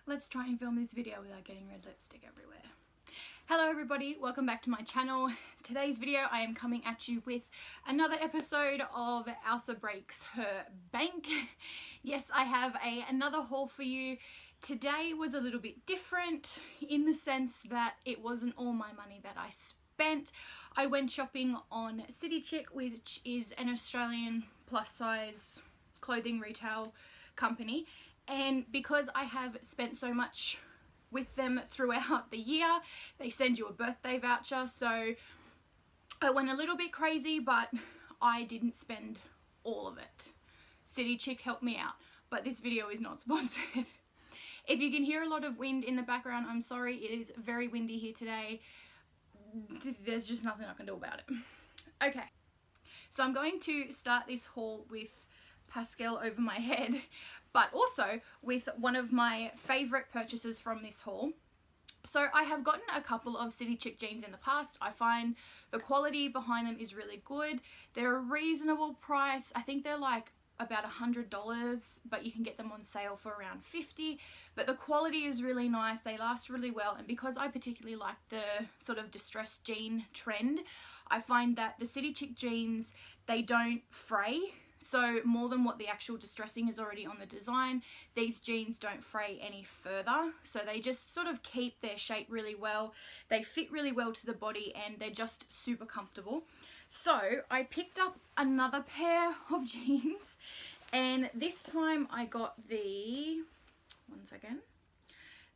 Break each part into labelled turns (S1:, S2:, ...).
S1: Let's try and film this video without getting red lipstick everywhere. Hello everybody, welcome back to my channel. Today's video I am coming at you with another episode of Elsa Breaks Her Bank. Yes, I have another haul for you. Today was a little bit different in the sense that it wasn't all my money that I spent. I went shopping on City Chic, which is an Australian plus size clothing retail company. And because I have spent so much with them throughout the year, they send you a birthday voucher. So I went a little bit crazy, but I didn't spend all of it. City Chic helped me out, but this video is not sponsored. If you can hear a lot of wind in the background, I'm sorry, it is very windy here today. There's just nothing I can do about it. Okay, so I'm going to start this haul with Pascal over my head, but also with one of my favorite purchases from this haul. So I have gotten a couple of City Chic jeans in the past. I find the quality behind them is really good. They're a reasonable price. I think they're like about $100, but you can get them on sale for around $50. But the quality is really nice. They last really well, and because I particularly like the sort of distressed jean trend, I find that the City Chic jeans, they don't fray. So more than what the actual distressing is already on the design, these jeans don't fray any further. So they just sort of keep their shape really well. They fit really well to the body and they're just super comfortable. So I picked up another pair of jeans, and this time I got the,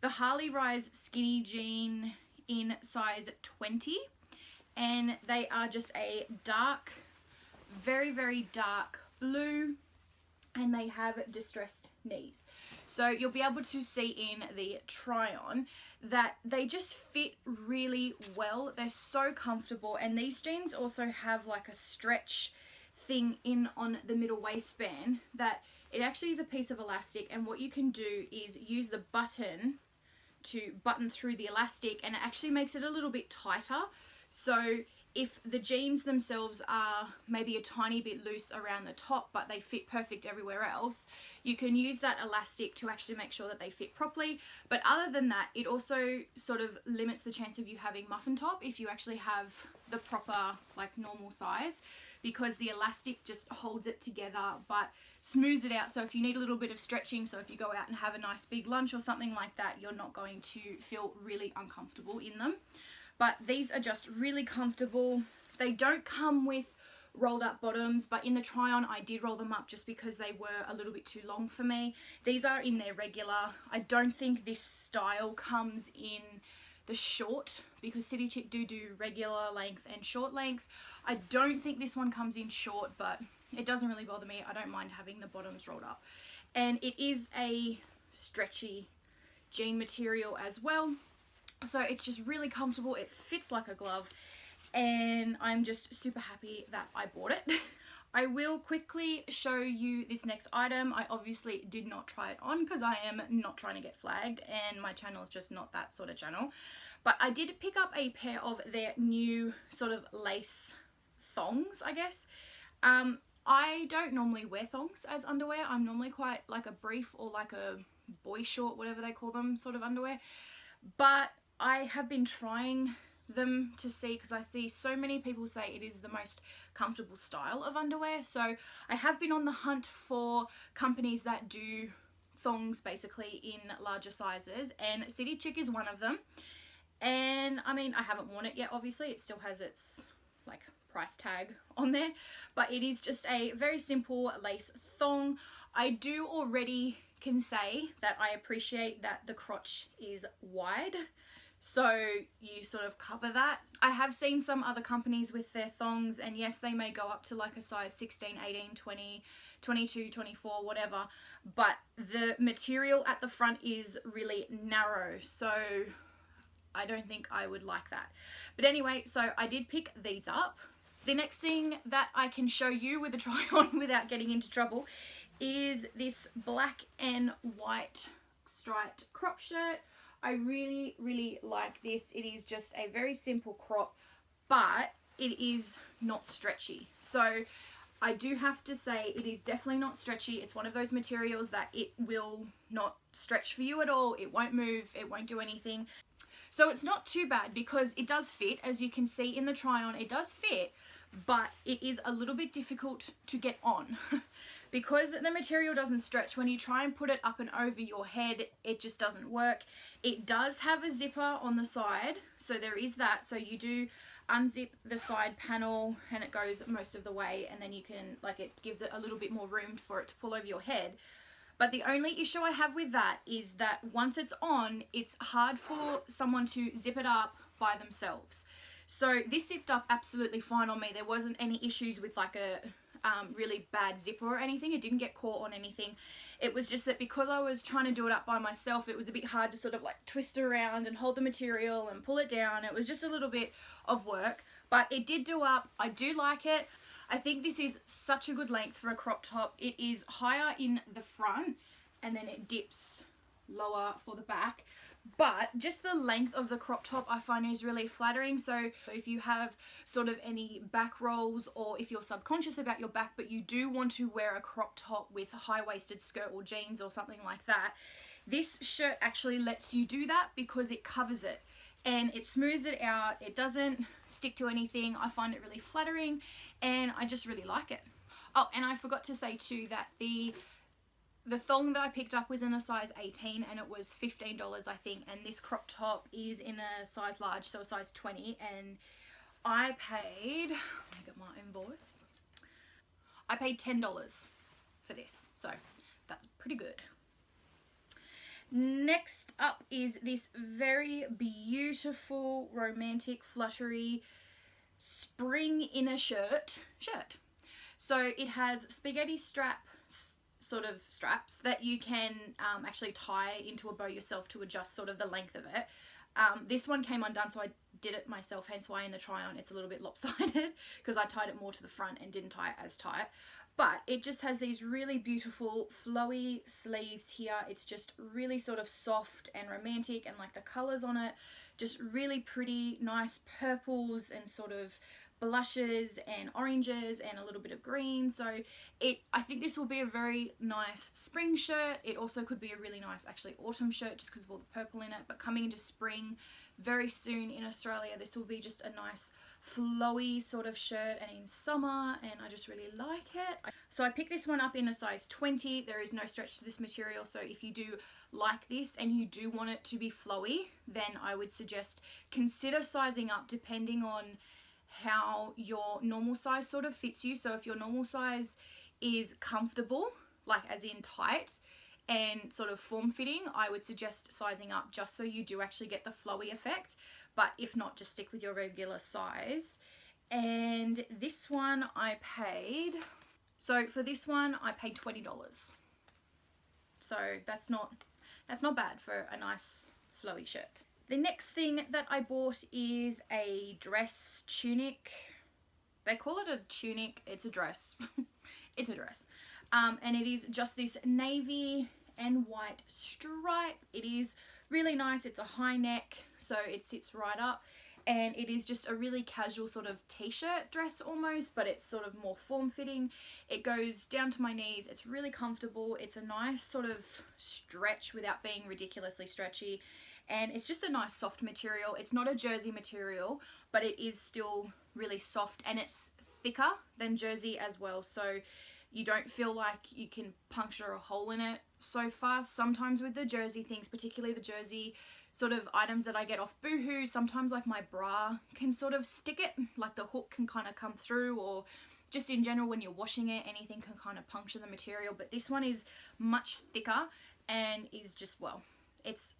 S1: the Harley Rise skinny jean in size 20. And they are just a dark, very, very dark blue, and they have distressed knees. So you'll be able to see in the try on that they just fit really well. They're so comfortable, and these jeans also have like a stretch thing in on the middle waistband that it actually is a piece of elastic, and what you can do is use the button to button through the elastic, and it actually makes it a little bit tighter. So if the jeans themselves are maybe a tiny bit loose around the top, but they fit perfect everywhere else, you can use that elastic to actually make sure that they fit properly. But other than that, it also sort of limits the chance of you having muffin top if you actually have the proper, like, normal size, because the elastic just holds it together but smooths it out. So if you need a little bit of stretching, so if you go out and have a nice big lunch or something like that, you're not going to feel really uncomfortable in them. But these are just really comfortable. They don't come with rolled up bottoms, but in the try on I did roll them up just because they were a little bit too long for me. These are in their regular. I don't think this style comes in the short, because City Chic do regular length and short length. I don't think this one comes in short, but it doesn't really bother me. I don't mind having the bottoms rolled up. And it is a stretchy jean material as well. So it's just really comfortable, it fits like a glove, and I'm just super happy that I bought it. I will quickly show you this next item. I obviously did not try it on because I am not trying to get flagged, and my channel is just not that sort of channel. But I did pick up a pair of their new sort of lace thongs, I guess. I don't normally wear thongs as underwear. I'm normally quite like a brief or like a boy short, whatever they call them, sort of underwear. But I have been trying them to see, because I see so many people say it is the most comfortable style of underwear. So I have been on the hunt for companies that do thongs basically in larger sizes, and City Chic is one of them. And I mean, I haven't worn it yet, obviously. It still has its like price tag on there, but it is just a very simple lace thong. I do already can say that I appreciate that the crotch is wide, so you sort of cover that. I have seen some other companies with their thongs, and yes, they may go up to like a size 16, 18, 20, 22, 24, whatever, but the material at the front is really narrow, so I don't think I would like that. But anyway, so I did pick these up. The next thing that I can show you with a try on without getting into trouble is this black and white striped crop shirt. I really, really like this. It is just a very simple crop, but it is not stretchy. So I do have to say it is definitely not stretchy. It's one of those materials that it will not stretch for you at all. It won't move, it won't do anything. So it's not too bad because it does fit. As you can see in the try on, it does fit, but it is a little bit difficult to get on. Because the material doesn't stretch, when you try and put it up and over your head, it just doesn't work. It does have a zipper on the side, so there is that. So you do unzip the side panel and it goes most of the way, and then you can, like, it gives it a little bit more room for it to pull over your head. But the only issue I have with that is that once it's on, it's hard for someone to zip it up by themselves. So this zipped up absolutely fine on me. There wasn't any issues with like a really bad zipper or anything. It didn't get caught on anything. It was just that because I was trying to do it up by myself, it was a bit hard to sort of like twist around and hold the material and pull it down. It was just a little bit of work, but it did do up. I do like it. I think this is such a good length for a crop top. It is higher in the front and then it dips lower for the back. But just the length of the crop top I find is really flattering. So if you have sort of any back rolls, or if you're subconscious about your back but you do want to wear a crop top with a high-waisted skirt or jeans or something like that, this shirt actually lets you do that because it covers it and it smooths it out. It doesn't stick to anything. I find it really flattering and I just really like it. Oh, and I forgot to say too that the thong that I picked up was in a size 18 and it was $15 I think, and this crop top is in a size large, so a size 20, and I paid, let me get my invoice, I paid $10 for this, so that's pretty good. Next up is this very beautiful romantic fluttery spring inner shirt. So it has spaghetti strap sort of straps that you can actually tie into a bow yourself to adjust sort of the length of it. This one came undone, so I did it myself, hence why in the try on it's a little bit lopsided because I tied it more to the front and didn't tie it as tight. But it just has these really beautiful flowy sleeves here. It's just really sort of soft and romantic, and like the colours on it, just really pretty, nice purples and sort of blushes and oranges and a little bit of green. So I think this will be a very nice spring shirt. It also could be a really nice actually autumn shirt just because of all the purple in it. But coming into spring very soon in Australia, this will be just a nice flowy sort of shirt, and in summer, and I just really like it. So I picked this one up in a size 20. There is no stretch to this material, so if you do like this and you do want it to be flowy, then I would suggest consider sizing up depending on how your normal size sort of fits you. So if your normal size is comfortable, like as in tight and sort of form-fitting, I would suggest sizing up just so you do actually get the flowy effect. But if not, just stick with your regular size. And this one I paid, so for this one I paid $20. So that's not bad for a nice flowy shirt. The next thing that I bought is a dress tunic. They call it a tunic, it's a dress. It's a dress. And it is just this navy and white stripe. It is really nice. It's a high neck, so it sits right up. And it is just a really casual sort of t-shirt dress almost, but it's sort of more form-fitting. It goes down to my knees. It's really comfortable. It's a nice sort of stretch without being ridiculously stretchy. And it's just a nice soft material. It's not a jersey material, but it is still really soft, and it's thicker than jersey as well. So you don't feel like you can puncture a hole in it so fast. Sometimes with the jersey things, particularly the jersey sort of items that I get off Boohoo, sometimes like my bra can sort of stick it, like the hook can kind of come through, or just in general when you're washing it, anything can kind of puncture the material. But this one is much thicker and is just, well, it's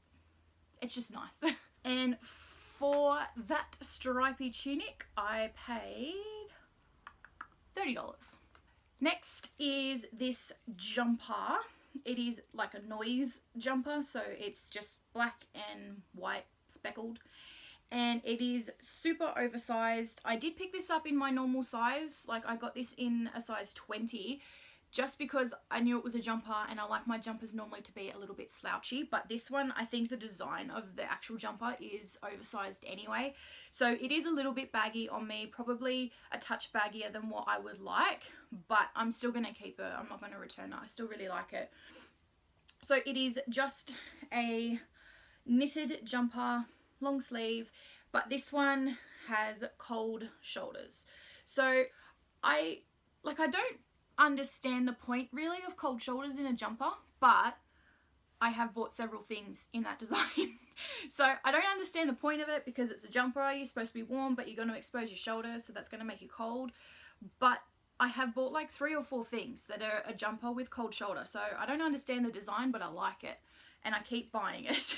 S1: just nice. And for that stripy tunic, I paid $30. Next is this jumper. It is like a noise jumper, so it's just black and white speckled, and it is super oversized. I did pick this up in my normal size, like I got this in a size 20, just because I knew it was a jumper and I like my jumpers normally to be a little bit slouchy, but this one, I think the design of the actual jumper is oversized anyway. So it is a little bit baggy on me, probably a touch baggier than what I would like, but I'm still going to keep it. I'm not going to return it. I still really like it. So it is just a knitted jumper, long sleeve, but this one has cold shoulders. So I don't understand the point really of cold shoulders in a jumper, but I have bought several things in that design. So I don't understand the point of it, because it's a jumper, you're supposed to be warm, but you're going to expose your shoulders, so that's going to make you cold. But I have bought like 3 or 4 things that are a jumper with cold shoulder, so I don't understand the design, but I like it and I keep buying it.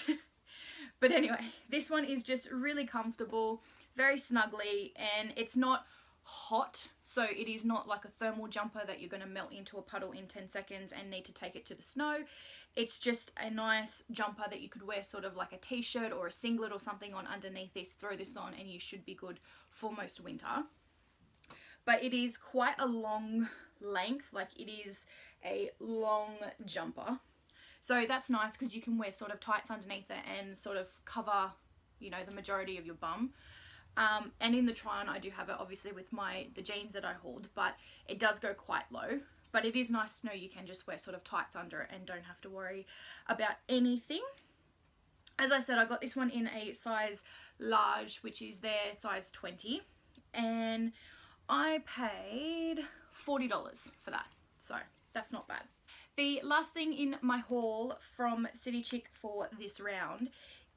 S1: But anyway, this one is just really comfortable, very snuggly, and it's not hot, so it is not like a thermal jumper that you're going to melt into a puddle in 10 seconds and need to take it to the snow. It's just a nice jumper that you could wear sort of like a t-shirt or a singlet or something on underneath this, throw this on, and you should be good for most winter. But it is quite a long length, like it is a long jumper, so that's nice because you can wear sort of tights underneath it and sort of cover, you know, the majority of your bum. And in the try-on, I do have it obviously with the jeans that I hold, but it does go quite low. But it is nice to know you can just wear sort of tights under it and don't have to worry about anything. As I said, I got this one in a size large, which is their size 20. And I paid $40 for that. So that's not bad. The last thing in my haul from City Chic for this round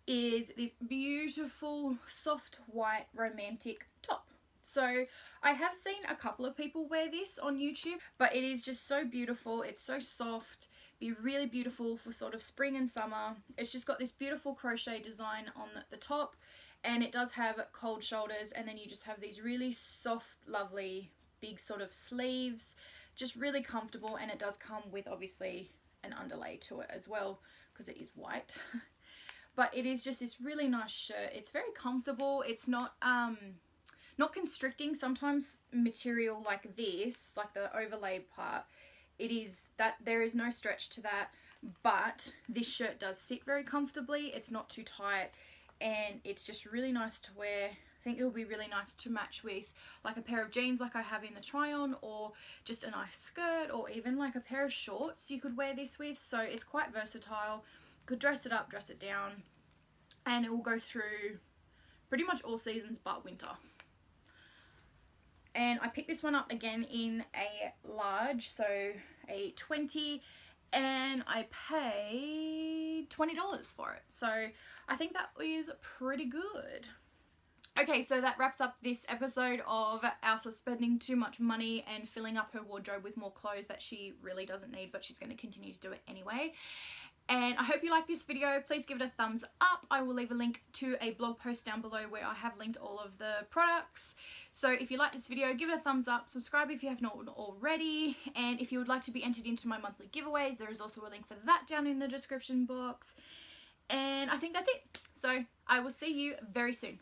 S1: is this beautiful soft white romantic top. So I have seen a couple of people wear this on YouTube, but it is just so beautiful. It's so soft, be really beautiful for sort of spring and summer. It's just got this beautiful crochet design on the top, and it does have cold shoulders, and then you just have these really soft, lovely, big sort of sleeves, just really comfortable. And it does come with obviously an underlay to it as well, because it is white. But it is just this really nice shirt. It's very comfortable. It's not constricting. Sometimes material like this, like the overlay part, it is that there is no stretch to that, but this shirt does sit very comfortably. It's not too tight, and it's just really nice to wear. I think it'll be really nice to match with like a pair of jeans like I have in the try-on, or just a nice skirt, or even like a pair of shorts you could wear this with. So it's quite versatile. Could dress it up, dress it down, and it will go through pretty much all seasons but winter. And I picked this one up again in a large, so a 20, and I paid $20 for it. So I think that is pretty good. Okay, so that wraps up this episode of Elsa spending too much money and filling up her wardrobe with more clothes that she really doesn't need, but she's going to continue to do it anyway. And I hope you like this video. Please give it a thumbs up. I will leave a link to a blog post down below where I have linked all of the products. So if you like this video, give it a thumbs up, subscribe if you have not already, and if you would like to be entered into my monthly giveaways, there is also a link for that down in the description box. And I think that's it. So I will see you very soon.